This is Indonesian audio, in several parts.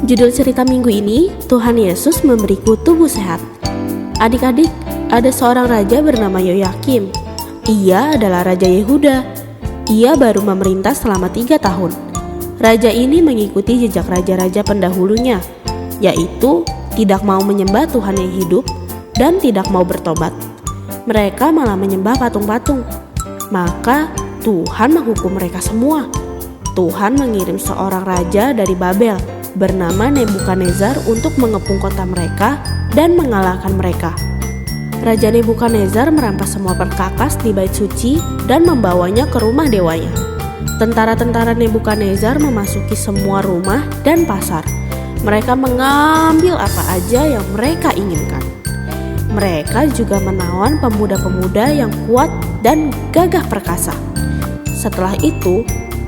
Judul cerita minggu ini, Tuhan Yesus memberiku tubuh sehat. Adik-adik, ada seorang raja bernama Yoyakim. Ia adalah Raja Yehuda. Ia baru memerintah selama 3 tahun. Raja ini mengikuti jejak raja-raja pendahulunya, yaitu tidak mau menyembah Tuhan yang hidup dan tidak mau bertobat. Mereka malah menyembah patung-patung. Maka Tuhan menghukum mereka semua. Tuhan mengirim seorang raja dari Babel bernama Nebukadnezar untuk mengepung kota mereka dan mengalahkan mereka. Raja Nebukadnezar merampas semua perkakas di bait suci dan membawanya ke rumah dewanya. Tentara-tentara Nebukadnezar memasuki semua rumah dan pasar. Mereka mengambil apa aja yang mereka inginkan. Mereka juga menawan pemuda-pemuda yang kuat dan gagah perkasa. Setelah itu,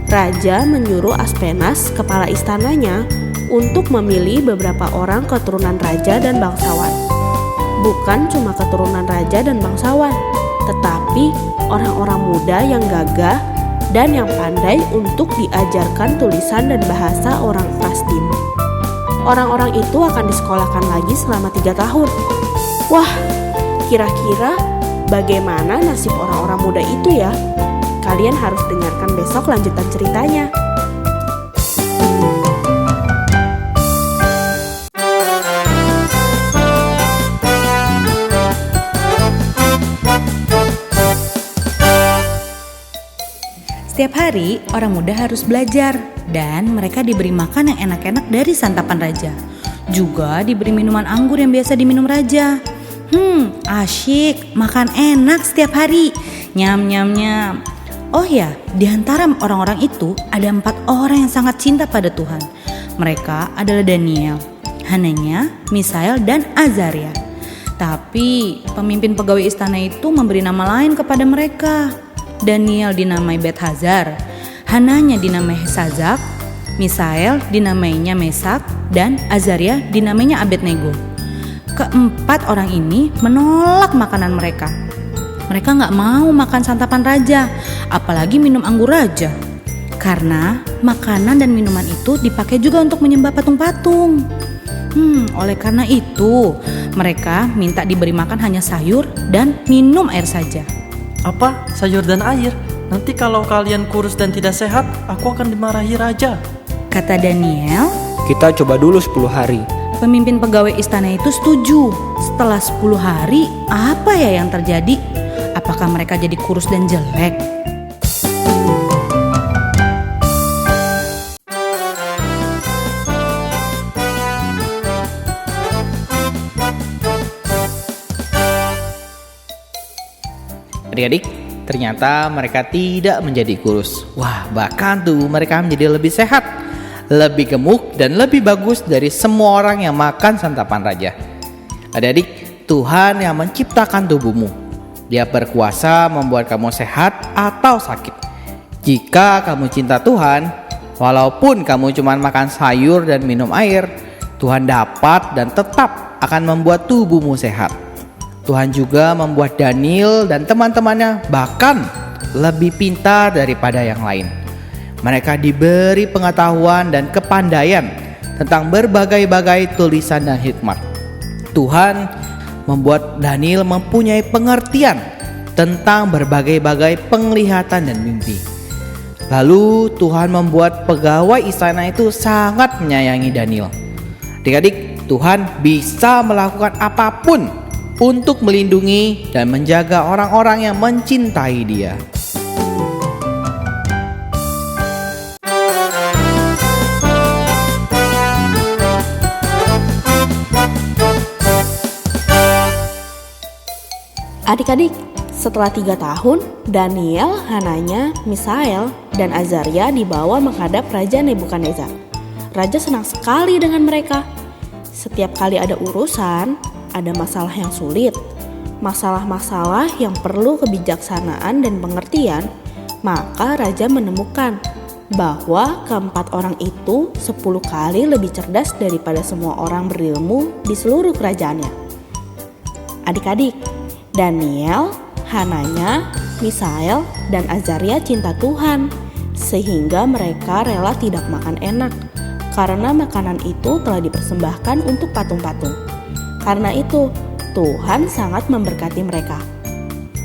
raja menyuruh Aspenas, kepala istananya, untuk memilih beberapa orang keturunan raja dan bangsawan. Bukan cuma keturunan raja dan bangsawan, tetapi orang-orang muda yang gagah dan yang pandai untuk diajarkan tulisan dan bahasa orang Kasdim. Orang-orang itu akan disekolahkan lagi selama 3 tahun. Wah, kira-kira bagaimana nasib orang-orang muda itu ya? Kalian harus dengarkan besok lanjutan ceritanya. Setiap hari, orang muda harus belajar dan mereka diberi makan yang enak-enak dari santapan raja. Juga diberi minuman anggur yang biasa diminum raja. Asyik, makan enak setiap hari. Nyam nyam nyam. Oh ya, di antara orang-orang itu ada 4 orang yang sangat cinta pada Tuhan. Mereka adalah Daniel, Hananya, Misael, dan Azaria. Tapi pemimpin pegawai istana itu memberi nama lain kepada mereka. Daniel dinamai Bethazar, Hananya dinamai Sazak, Misael dinamainya Mesak, dan Azaria dinamainya Abednego. Keempat orang ini menolak makanan mereka. Mereka gak mau makan santapan raja, apalagi minum anggur raja. Karena makanan dan minuman itu dipakai juga untuk menyembah patung-patung. Oleh karena itu, mereka minta diberi makan hanya sayur dan minum air saja. Apa? Sayur dan air? Nanti kalau kalian kurus dan tidak sehat, aku akan dimarahi raja. Kata Daniel. Kita coba dulu 10 hari. Pemimpin pegawai istana itu setuju. Setelah 10 hari, apa ya yang terjadi? Apakah mereka jadi kurus dan jelek? Adik-adik, ternyata mereka tidak menjadi kurus. Wah, bahkan tuh mereka menjadi lebih sehat, lebih gemuk, dan lebih bagus dari semua orang yang makan santapan raja. Adik-adik, Tuhan yang menciptakan tubuhmu. Dia berkuasa membuat kamu sehat atau sakit. Jika kamu cinta Tuhan, walaupun kamu cuma makan sayur dan minum air, Tuhan dapat dan tetap akan membuat tubuhmu sehat. Tuhan juga membuat Daniel dan teman-temannya bahkan lebih pintar daripada yang lain. Mereka diberi pengetahuan dan kepandaian tentang berbagai-bagai tulisan dan hikmat. Tuhan membuat Daniel mempunyai pengertian tentang berbagai-bagai penglihatan dan mimpi. Lalu Tuhan membuat pegawai istana itu sangat menyayangi Daniel. Adik-adik, Tuhan bisa melakukan apapun untuk melindungi dan menjaga orang-orang yang mencintai Dia. Adik-adik, setelah 3 tahun, Daniel, Hananya, Misael, dan Azaria dibawa menghadap Raja Nebukadnezar. Raja senang sekali dengan mereka. Setiap kali ada urusan, ada masalah yang sulit, masalah-masalah yang perlu kebijaksanaan dan pengertian, maka raja menemukan bahwa keempat orang itu 10 kali lebih cerdas daripada semua orang berilmu di seluruh kerajaannya. Adik-adik, Daniel, Hananya, Misael, dan Azaria cinta Tuhan, sehingga mereka rela tidak makan enak, karena makanan itu telah dipersembahkan untuk patung-patung. Karena itu, Tuhan sangat memberkati mereka.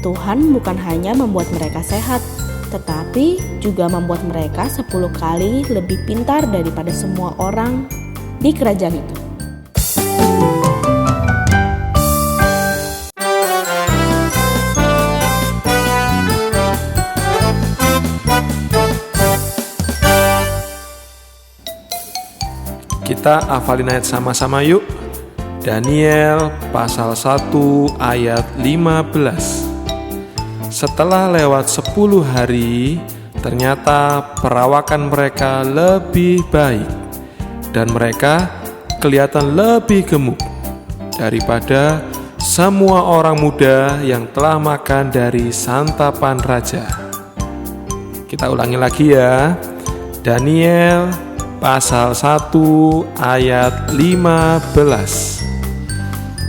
Tuhan bukan hanya membuat mereka sehat, tetapi juga membuat mereka 10 kali lebih pintar daripada semua orang di kerajaan itu. Kita hafalin ayat sama-sama yuk. Daniel pasal 1 ayat 15. Setelah lewat 10 hari, ternyata perawakan mereka lebih baik dan mereka kelihatan lebih gemuk daripada semua orang muda yang telah makan dari santapan raja. Kita ulangi lagi ya. Daniel pasal 1 ayat 15.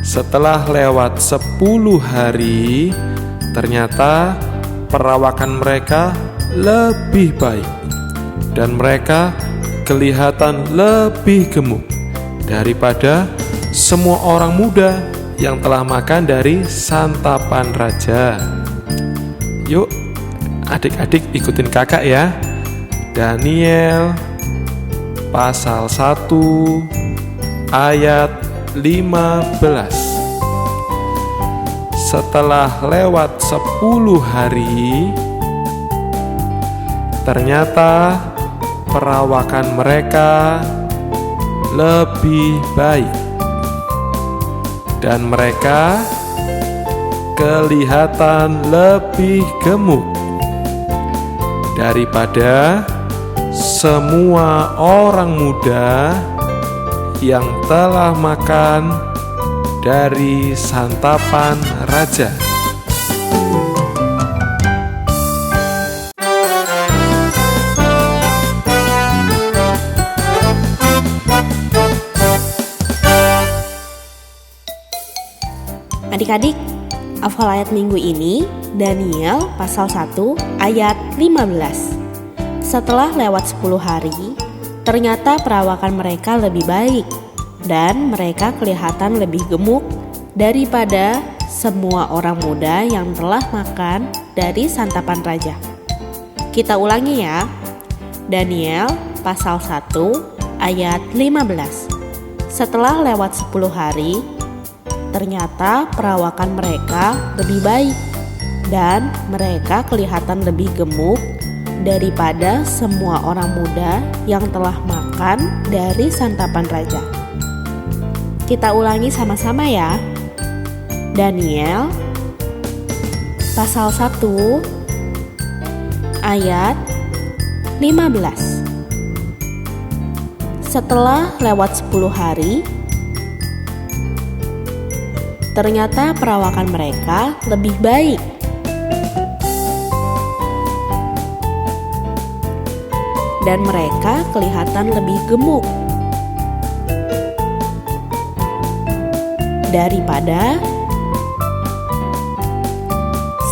Setelah lewat 10 hari, ternyata perawakan mereka lebih baik dan mereka kelihatan lebih gemuk daripada semua orang muda yang telah makan dari santapan raja. Yuk, adik-adik ikutin kakak ya. Daniel pasal 1 ayat 15. Setelah lewat 10 hari, ternyata perawakan mereka lebih baik dan mereka kelihatan lebih gemuk daripada semua orang muda yang telah makan dari santapan raja. Adik-adik, hafal ayat minggu ini Daniel pasal 1 ayat 15. Setelah lewat 10 hari, ternyata perawakan mereka lebih baik dan mereka kelihatan lebih gemuk daripada semua orang muda yang telah makan dari santapan raja. Kita ulangi ya. Daniel pasal 1 ayat 15. Setelah lewat 10 hari, ternyata perawakan mereka lebih baik dan mereka kelihatan lebih gemuk daripada semua orang muda yang telah makan dari santapan raja. Kita ulangi sama-sama ya. Daniel pasal 1 ayat 15. Setelah lewat 10 hari, ternyata perawakan mereka lebih baik dan mereka kelihatan lebih gemuk daripada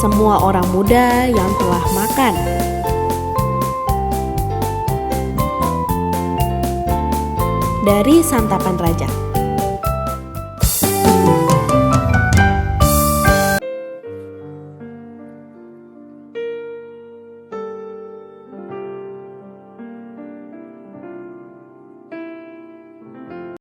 semua orang muda yang telah makan dari santapan raja.